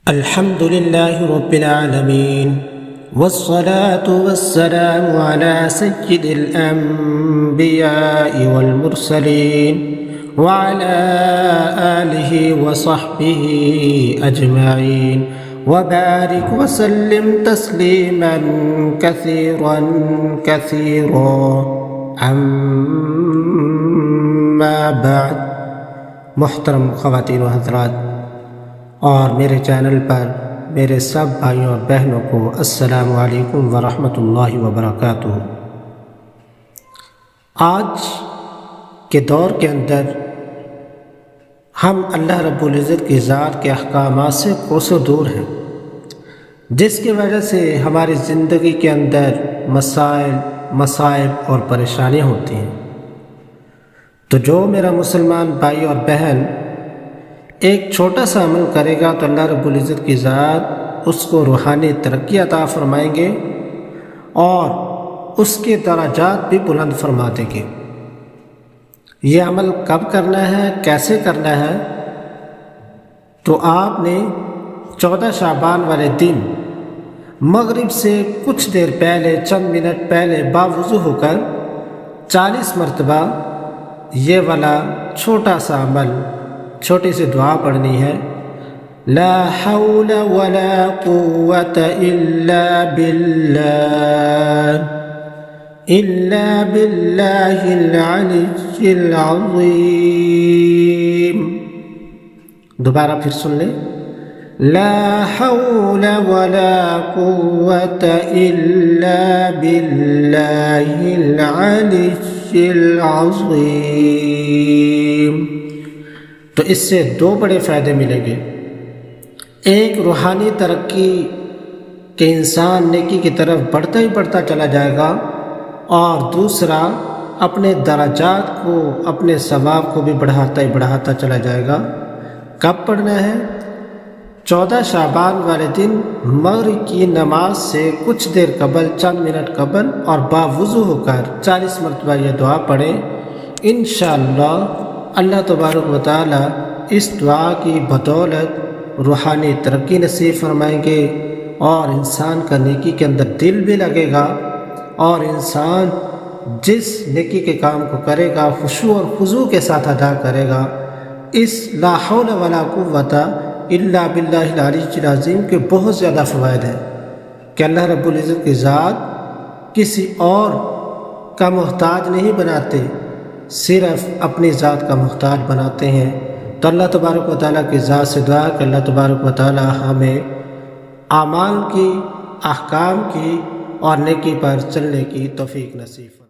الحمد لله رب العالمين والصلاة والسلام على سيد الأنبياء والمرسلين وعلى آله وصحبه أجمعين وبارك وسلم تسليما كثيرا أما بعد. محترم خواتین و حضرات اور میرے چینل پر میرے سب بھائیوں اور بہنوں کو السلام علیکم ورحمۃ اللہ وبرکاتہ. آج کے دور کے اندر ہم اللہ رب العزت کی ذات کے احکامات سے کوسوں دور ہیں، جس کی وجہ سے ہماری زندگی کے اندر مسائل، مصائب اور پریشانیاں ہوتی ہیں. تو جو میرا مسلمان بھائی اور بہن ایک چھوٹا سا عمل کرے گا تو اللہ رب العزت کی ذات اس کو روحانی ترقی عطا فرمائیں گے اور اس کے درجات بھی بلند فرما دیں گے. یہ عمل کب کرنا ہے، کیسے کرنا ہے؟ تو آپ نے 14 شعبان والے دن مغرب سے کچھ دیر پہلے، چند منٹ پہلے باوضو ہو کر 40 مرتبہ یہ والا چھوٹا سا عمل، چھوٹی سی دعا پڑھنی ہے. لا حول ولا قوة إلا بالله العلي العظيم. دوبارہ پھر سن لیں. لا حول ولا قوة إلا بالله العلي العظيم. تو اس سے دو بڑے فائدے ملیں گے. ایک، روحانی ترقی کہ انسان نیکی کی طرف بڑھتا ہی بڑھتا چلا جائے گا، اور دوسرا اپنے درجات کو، اپنے ثواب کو بھی بڑھاتا ہی بڑھاتا چلا جائے گا. کب پڑھنا ہے؟ 14 شعبان والے دن مغرب کی نماز سے کچھ دیر قبل، چند منٹ قبل، اور باوضو ہو کر 40 مرتبہ یہ دعا پڑھیں. انشاءاللہ اللہ تبارک و تعالی اس دعا کی بدولت روحانی ترقی نصیب فرمائیں گے، اور انسان کا نیکی کے اندر دل بھی لگے گا، اور انسان جس نیکی کے کام کو کرے گا خشوع اور خضوع کے ساتھ ادا کرے گا. اس لا حول ولا قوة الا باللہ العلی العظیم کے بہت زیادہ فوائد ہیں کہ اللہ رب العزت کی ذات کسی اور کا محتاج نہیں بناتے، صرف اپنی ذات کا محتاج بناتے ہیں. تو اللہ تبارک و تعالیٰ کی ذات سے دعا کہ اللہ تبارک و تعالیٰ ہمیں اعمال کی، احکام کی اور نیکی پر چلنے کی توفیق نصیب.